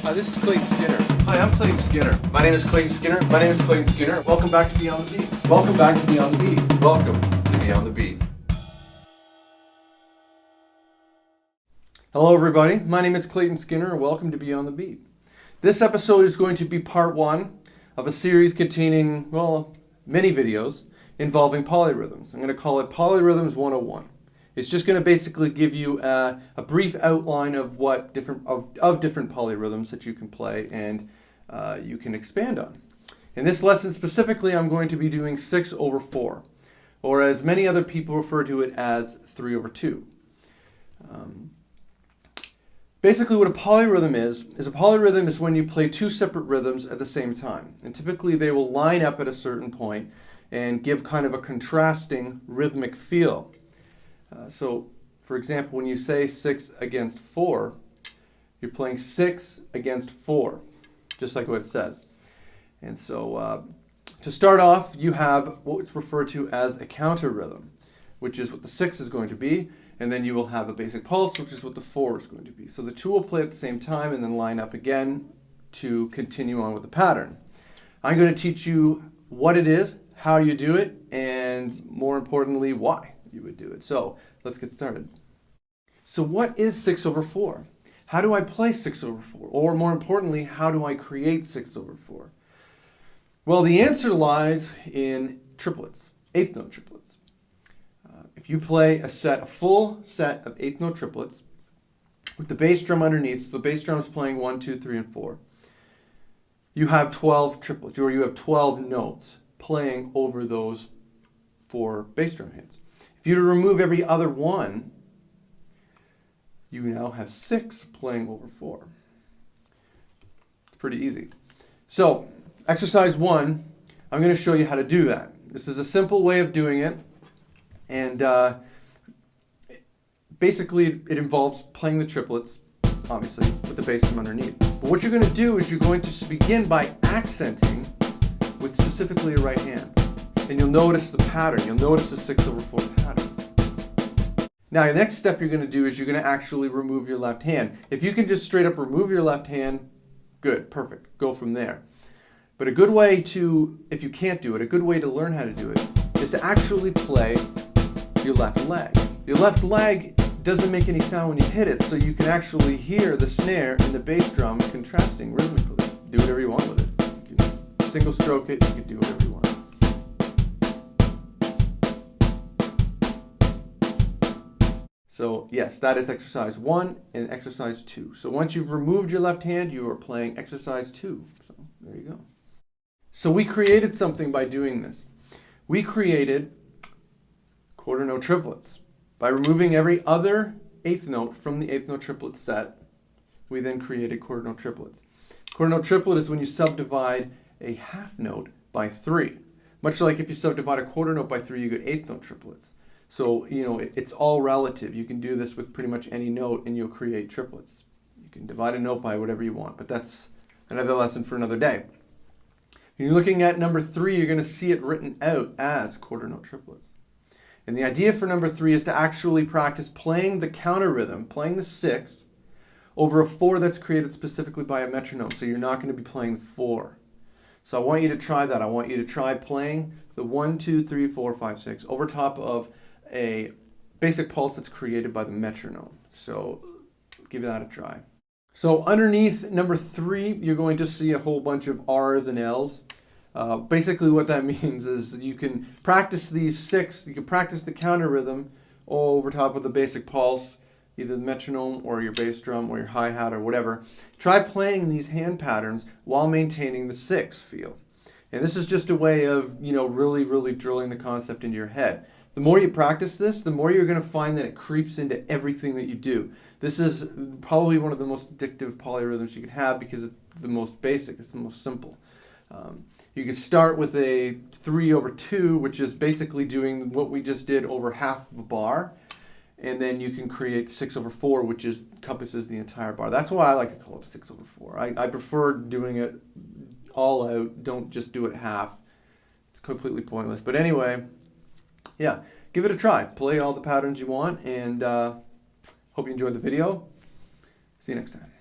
Hi, this is Clayton Skinner. Hi, I'm Clayton Skinner. My name is Clayton Skinner. My name is Clayton Skinner. Welcome back to Beyond the Beat. Welcome back to Beyond the Beat. Welcome to Beyond the Beat. Hello everybody, my name is Clayton Skinner and welcome to Beyond the Beat. This episode is going to be part one of a series containing, well, many videos involving polyrhythms. I'm going to call it Polyrhythms 101. It's just going to basically give you a brief outline of what different polyrhythms that you can play and you can expand on. In this lesson specifically, I'm going to be doing 6/4, or as many other people refer to it as 3/2. Basically what a polyrhythm is a polyrhythm is when you play two separate rhythms at the same time. And typically they will line up at a certain point and give kind of a contrasting rhythmic feel. So, for example, when you say 6 against 4, you're playing 6 against 4, just like what it says. And so, to start off, you have what's referred to as a counter rhythm, which is what the 6 is going to be. And then you will have a basic pulse, which is what the 4 is going to be. So the two will play at the same time and then line up again to continue on with the pattern. I'm going to teach you what it is, how you do it, and more importantly, why you would do it. So let's get started. So what is 6/4? How do I play 6/4? Or more importantly, how do I create 6/4? Well, the answer lies in triplets, eighth note triplets. If you play a full set of eighth note triplets with the bass drum underneath, the bass drum is playing 1, 2, 3, and 4, you have 12 triplets, or you have 12 notes playing over those 4 bass drum hits. If you remove every other one, you now have 6 playing over 4. It's pretty easy. So, exercise 1, I'm going to show you how to do that. This is a simple way of doing it. And basically, it involves playing the triplets, obviously, with the bass drum underneath. But what you're going to do is you're going to begin by accenting with specifically your right hand. And you'll notice the pattern. You'll notice the 6/4 pattern. Now, the next step you're going to do is you're going to actually remove your left hand. If you can just straight up remove your left hand, good, perfect. Go from there. But a good way to, if you can't do it, a good way to learn how to do it is to actually play your left leg. Your left leg doesn't make any sound when you hit it, so you can actually hear the snare and the bass drum contrasting rhythmically. Do whatever you want with it. You can single stroke it, you can do whatever you want. So yes, that is exercise 1 and exercise 2. So once you've removed your left hand, you are playing exercise 2. So there you go. So we created something by doing this. We created quarter note triplets. By removing every other eighth note from the eighth note triplet set, we then created quarter note triplets. Quarter note triplet is when you subdivide a half note by 3. Much like if you subdivide a quarter note by 3, you get eighth note triplets. So, it's all relative. You can do this with pretty much any note and you'll create triplets. You can divide a note by whatever you want, but that's another lesson for another day. When you're looking at number 3, you're going to see it written out as quarter note triplets. And the idea for number 3 is to actually practice playing the counter rhythm, playing the 6, over a 4 that's created specifically by a metronome. So you're not going to be playing the 4. So I want you to try that. I want you to try playing the 1, 2, 3, 4, 5, 6 over top of a basic pulse that's created by the metronome. So give that a try. So underneath number 3, you're going to see a whole bunch of R's and L's. Basically what that means is you can practice these 6, you can practice the counter rhythm over top of the basic pulse, either the metronome or your bass drum or your hi-hat or whatever. Try playing these hand patterns while maintaining the 6 feel. And this is just a way of, really, really drilling the concept into your head. The more you practice this, the more you're going to find that it creeps into everything that you do. This is probably one of the most addictive polyrhythms you can have because it's the most basic, it's the most simple. You could start with a 3/2, which is basically doing what we just did over half of a bar, and then you can create 6/4, which encompasses the entire bar. That's why I like to call it 6/4. I prefer doing it all out. Don't just do it half. It's completely pointless. But anyway, yeah, give it a try. Play all the patterns you want, and hope you enjoyed the video. See you next time.